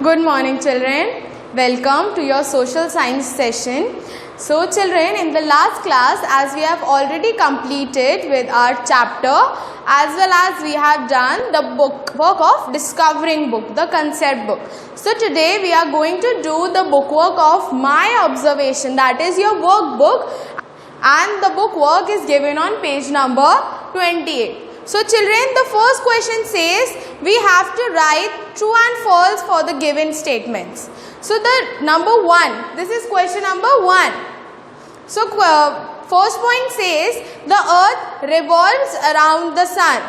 Good morning, children. Welcome to your social science session. So children, in the last class, as we have already completed with our chapter, as well as we have done the work of discovering book, the concept book. So today we are going to do the bookwork of my observation, that is your workbook, and the book work is given on page number 28. So children, the first question says we have to write true and false for the given statements. So the number 1, this is question number 1. So first point says the earth revolves around the sun.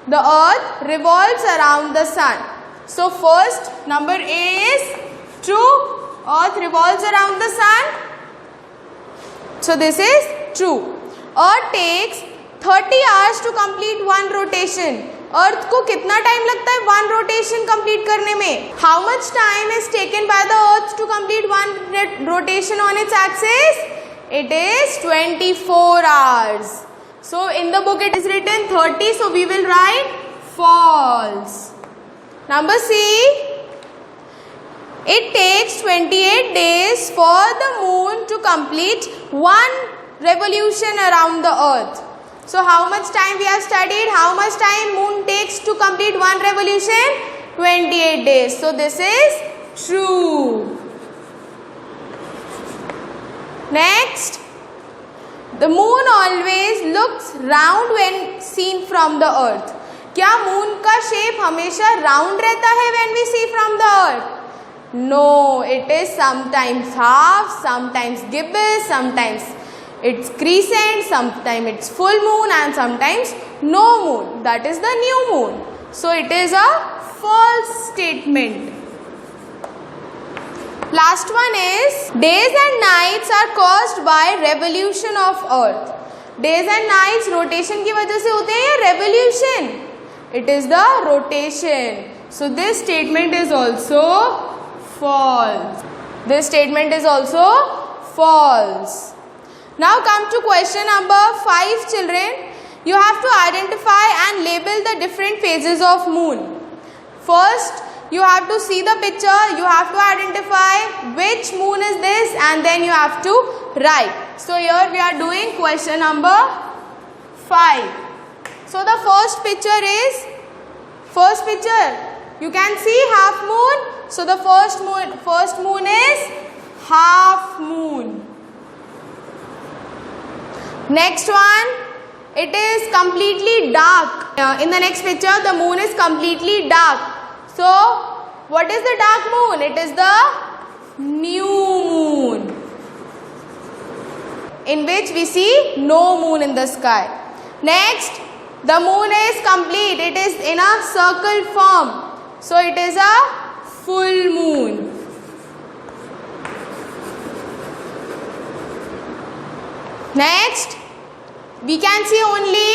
The earth revolves around the sun. So first number A is true. Earth revolves around the sun. So this is true. Earth takes 30 hours to complete one rotation. अर्थ को कितना time लगता है one rotation complete करने में? How much time is taken by the earth to complete one rotation on its axis? It is 24 hours. So in the book it is written 30, so we will write false. Number C, it takes 28 days for the moon to complete one revolution around the earth. So how much time we have studied? How much time moon takes to complete one revolution? 28 days. So this is true. Next, the moon always looks round when seen from the earth. क्या moon का shape हमेशा round रहता है when we see from the earth? No, it is sometimes half, sometimes gibbous, sometimes it's crescent, sometimes it's full moon and sometimes no moon. That is the new moon. So it is a false statement. Last one is days and nights are caused by revolution of earth. Days and nights rotation की वजह से होते हैं या revolution? It is the rotation. So this statement is also false. This statement is also false. Now come to question number 5, children. You have to identify and label the different phases of moon. First, you have to see the picture. You have to identify which moon is this and then you have to write. So here we are doing question number 5. So the first picture, you can see half moon. So the first moon is half moon. Next one, it is completely dark. In the next picture, the moon is completely dark. So, what is the dark moon? It is the new moon, in which we see no moon in the sky. Next, the moon is complete. It is in a circle form. So, it is a full moon. Next, we can see only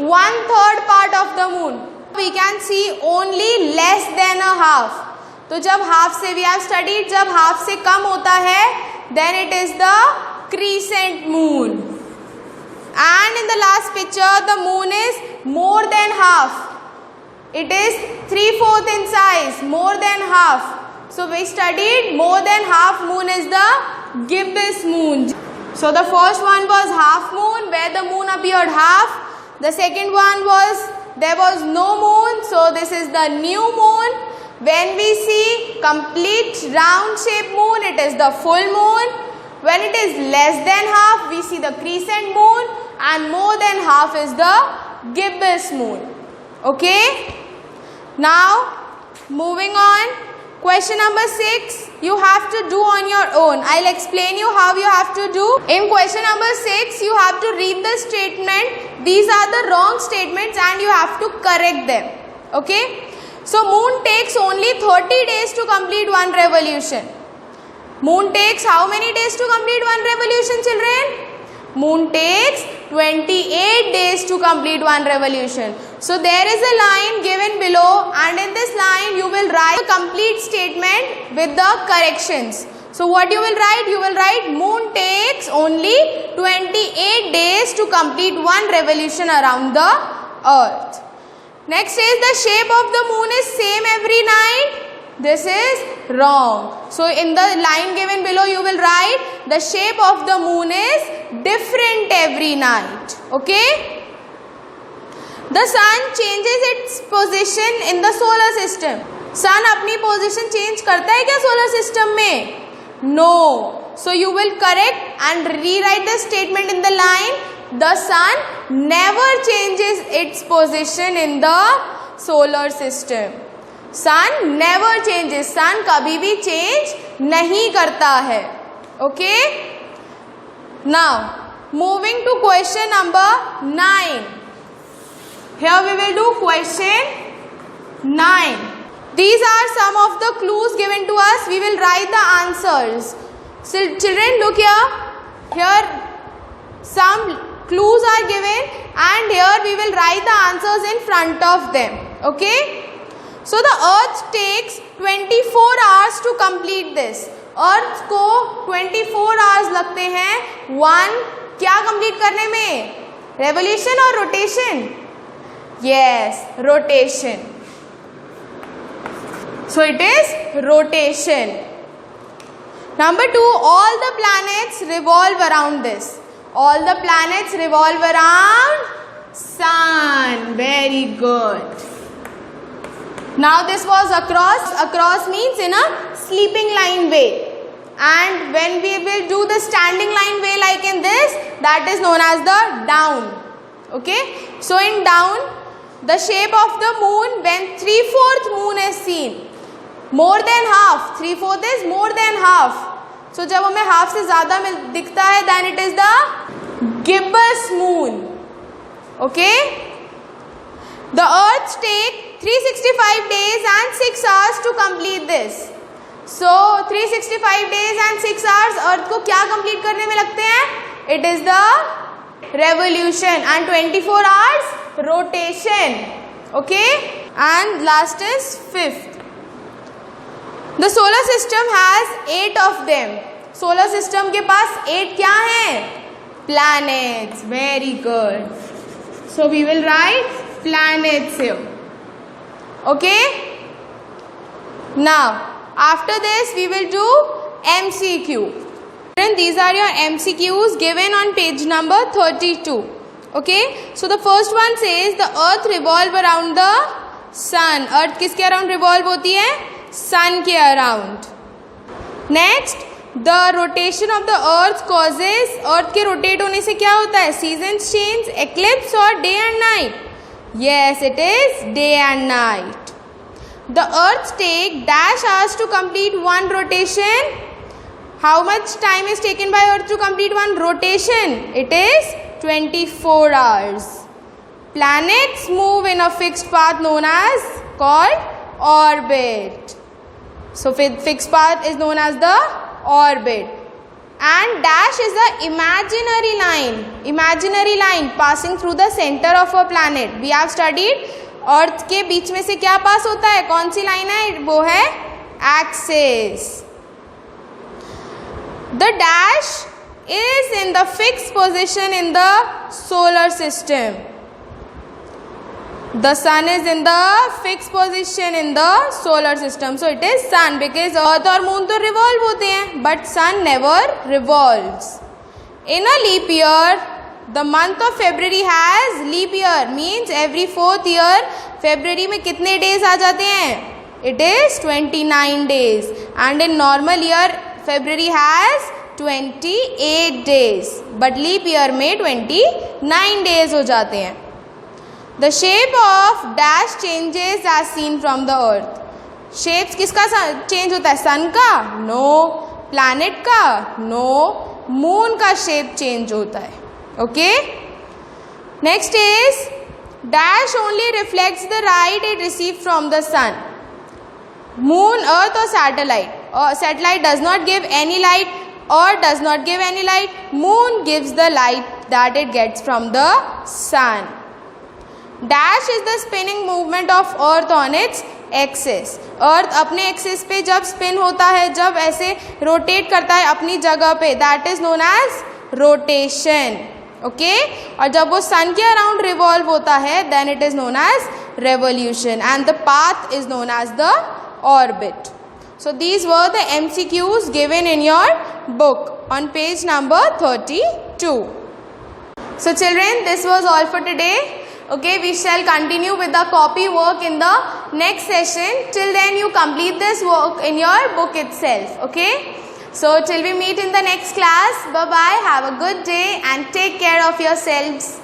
1/3 part of the moon. We can see only less than a half. तो जब half से we have studied, जब half से कम होता है, then it is the crescent moon. And in the last picture, the moon is more than half. It is 3/4 in size, more than half. So we studied more than half moon is the gibbous moon. So the first one was half moon, where the moon appeared half. The second one was there was no moon, so this is the new moon. When we see complete round shaped moon, it is the full moon. When it is less than half, we see the crescent moon, and more than half is the gibbous moon. Okay? Now moving on. Question number 6, you have to do on your own. I'll explain you how you have to do. In question number 6, you have to read the statement. These are the wrong statements and you have to correct them. Okay? So, moon takes only 30 days to complete one revolution. Moon takes how many days to complete one revolution, children? Moon takes 28 days to complete one revolution. So there is a line given below, and in this line you will write a complete statement with the corrections. So what you will write? You will write moon takes only 28 days to complete one revolution around the earth. Next is the shape of the moon is same every night. This is wrong. So in the line given below you will write the shape of the moon is different every night. Okay? The sun changes its position in the solar system. Sun अपनी position change करता है क्या solar system में? No. So you will correct and rewrite the statement in the line. The sun never changes its position in the solar system. Sun never changes. Sun कभी भी change नहीं करता है. Okay? Now moving to question number 9. Here we will do question 9. These are some of the clues given to us. We will write the answers. So children, look here. Here some clues are given and here we will write the answers in front of them. Okay? So the earth takes 24 hours to complete this. अर्थ को 24 hours लगते हैं one क्या complete करने में? Revolution और rotation? Yes, rotation. So it is rotation. Number 2, all the planets revolve around this. All the planets revolve around sun. Very good. Now this was across. Across means in a sleeping line way. And when we will do the standing line way like in this, that is known as the down. Okay. So in down, the shape of the moon when 3/4 moon is seen. More than half. 3/4 is more than half. So जब हमें half से ज्यादा दिखता है then it is the gibbous moon. Okay. The earth take 365 days and 6 hours to complete this. So 365 days and 6 hours earth को क्या complete करने में लगते हैं? It is the revolution and 24 hours rotation. Okay. And last is 5th. The solar system has 8 of them. Solar system के पास 8 क्या हैं? Planets. Very good. So we will write planets here. Okay. Now after this we will do MCQ. And these are your MCQs given on page number 32. Okay. So the first one says the earth revolve around the sun. Earth किसके around revolve होती है? Sun के around. Next, the rotation of the earth causes. Earth के rotate होने से क्या होता है? सीजन्स चेंज, एक्लिप्स और day and night. Yes, it is day and night. The earth take dash hours to complete one rotation. How much time is taken by earth to complete one rotation? It is 24 hours. Planets move in a fixed path known as called orbit. So fixed path is known as the orbit. And dash is the imaginary line. Imaginary line passing through the center of a planet. We have studied अर्थ के बीच में से क्या पास होता है? कौन सी line है? वो है axis. The dash is in the fixed position in the solar system. The sun is in the fixed position in the solar system. So it is sun because earth और moon तो revolve होते हैं but sun never revolves. In a leap year, the month of February has leap year means every 4th year February में कितने days आ जाते हैं? It is 29 days. And in normal year February has 28 days but leap year में 29 days हो जाते हैं. The shape of dash changes as seen from the earth. Shapes किसका change होता है? sun का? No. planet का? No. moon का shape change होता है. Okay. Next is dash only reflects the light it received from the sun. moon, earth or satellite? Satellite does not give any light or does not give any light. moon gives the light that it gets from the sun. Dash is the spinning movement of earth on its axis. अर्थ अपने axis पे जब spin होता है, जब ऐसे rotate करता है अपनी जगह पे, that is known as rotation. Okay. और जब वो सन के अराउंड रिवॉल्व होता है then it is known as revolution and the path is known as the orbit. So these were the MCQs given in your book on page number 32. So children, this was all for today. Okay, we shall continue with the copy work in the next session. Till then you complete this work in your book itself. Okay, so till we meet in the next class, bye bye, have a good day and take care of yourselves.